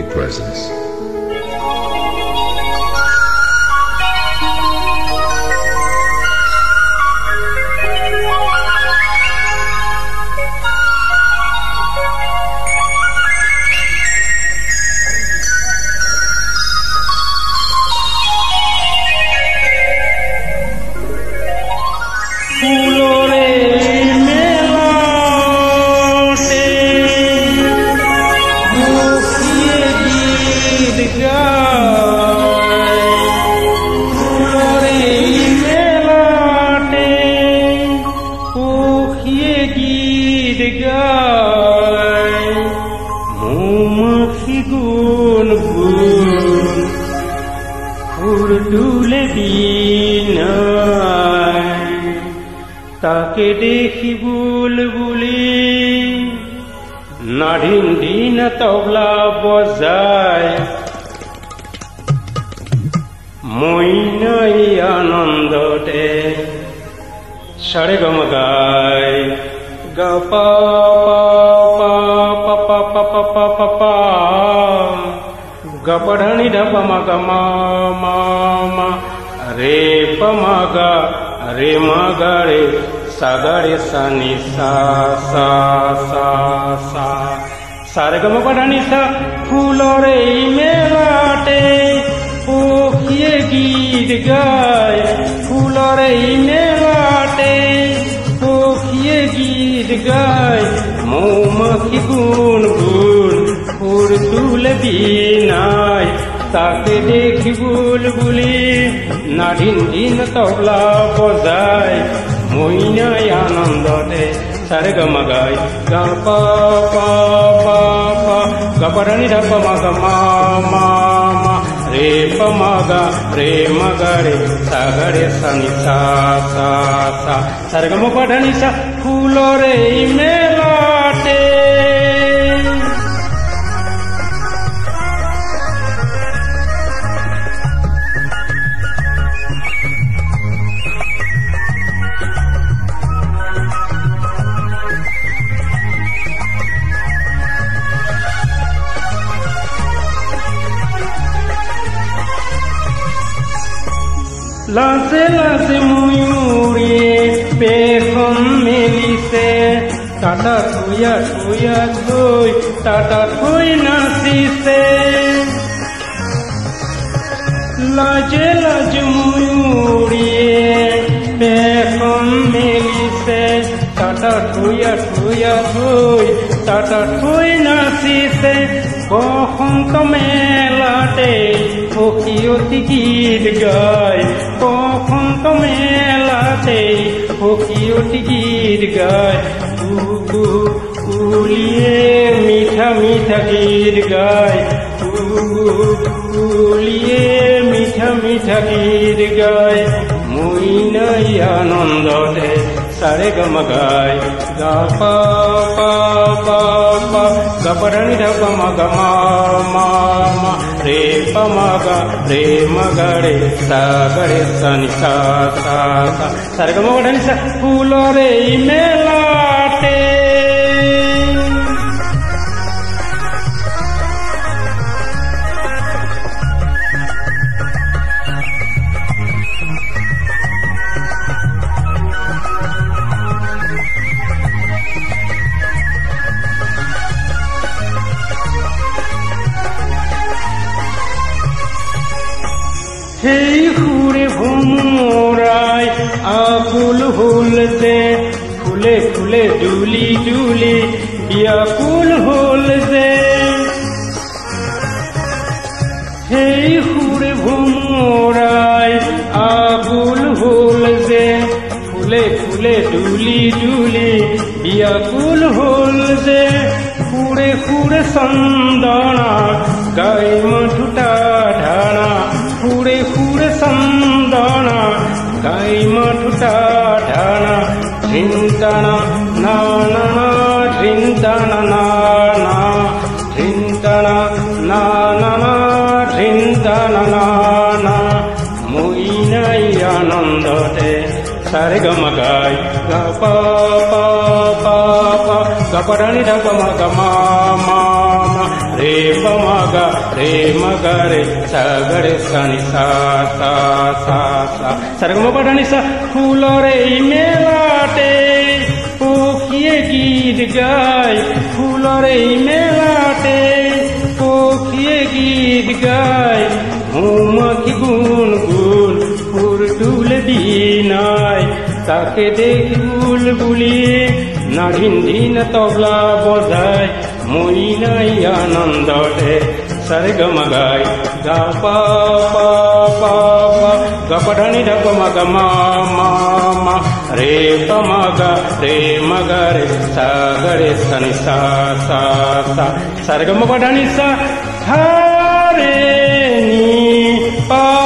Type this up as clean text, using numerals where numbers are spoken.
holy presence. তাকে দেখি বুলবুলি Nadine দিন তবলা বজায় মই নাই আনন্দতে সারে গম গায় গা পা পা পা পা পা পা পা পা পা গা পড়ানি ধা পা মা গা মা মা মা রে পা মা গা রে মা গা রে সা গা রে সা নি সা সা সা সা সারে গম পড়ানি সা ফুলরে মেলাটে পখিয়ে গীত গায় ফুলরে মেলাটে পখিয়ে গীত গায় মৌমাখি গুন গুন ফুল তুলে বিনায় তাকে দেখি বুলবুলি নাডিন দিন তবলা বজায় মই নাই আনন্দতে সারে গম গায় গা পা পা পা পা গা পড়ানি ধা পা মা গা মা মা মা রে পা মা গা রে মা গা রে সা গা রে সা নি সা সা সা সারে গম পড়ানি সা ফুলরে মেলাটে লাজে লাজে ময়ূরে পেখম মেলিছে টাটা থুয়া থুয়া থই টাটা থই নাচিছে লাজে লাজে ময়ূরে পেখম মেলিছে টাটা থুয়া থুয়া থই টাটা থই নাচিছে বসন্ত মেলাতে পখিয়তি গীত গায় বসন্ত মেলাতে পখিয়তি গীত গায় কুকু কুলিয়ে মিঠা মিঠা গীত গায় কুকু কুলিয়ে মিঠা মিঠা গীত গায় মই নাই আনন্দতে সারে গম গায় গা পা পা পা পা গা পড়ানি ধা পা মা গা মা মা মা রে পা মা গা রে মা গা রে সা গা রে সা নি সা সা সা সারে গম পড়ানি সা ফুলরে মেলাটে সেই সুরে ভোমরায় আকুল হলতে ফুলে ফুলে জুলি জুলি ব্যাকুল হলতে সেই সুরে ভোমরায় আকুল হলতে ফুলে ফুলে জুলি জুলি ব্যাকুল হলতে সুরে সুরে চন্দনা গাই মধুটা ঢানা সুরে সুরে চন্দনা গাই মধুটা ঢানা ধিনটানা না না না ধিনটানা না না ধিনটানা না না না ধিনটানা না না মই নাই আনন্দতে সারে গম গায় গা পা পা পা পা গা পড়ানি ধা পা মা গা মা মা রে পা মা গা मगरे सा गरे सा नि सा सा सा सा सरगम पढ़नी सा फूलों रे मेलाटे पोखिए गीत गाय फूलों रे मेलाटे पोखिए गीत गाय घूमकी गुन गुन पुरटुल बिनाय ताके देखी बुलबुली नाढ़िन ढिन तबला बजाय মই নাই আনন্দতে সরগম গাই গা পা পা পা পা গা পধানি ধপ মগ মা মা মা রে প মগ রে মগ রে সা গ রে সা নি সা সা সা সরগম পধানি সা ধা রে নি পা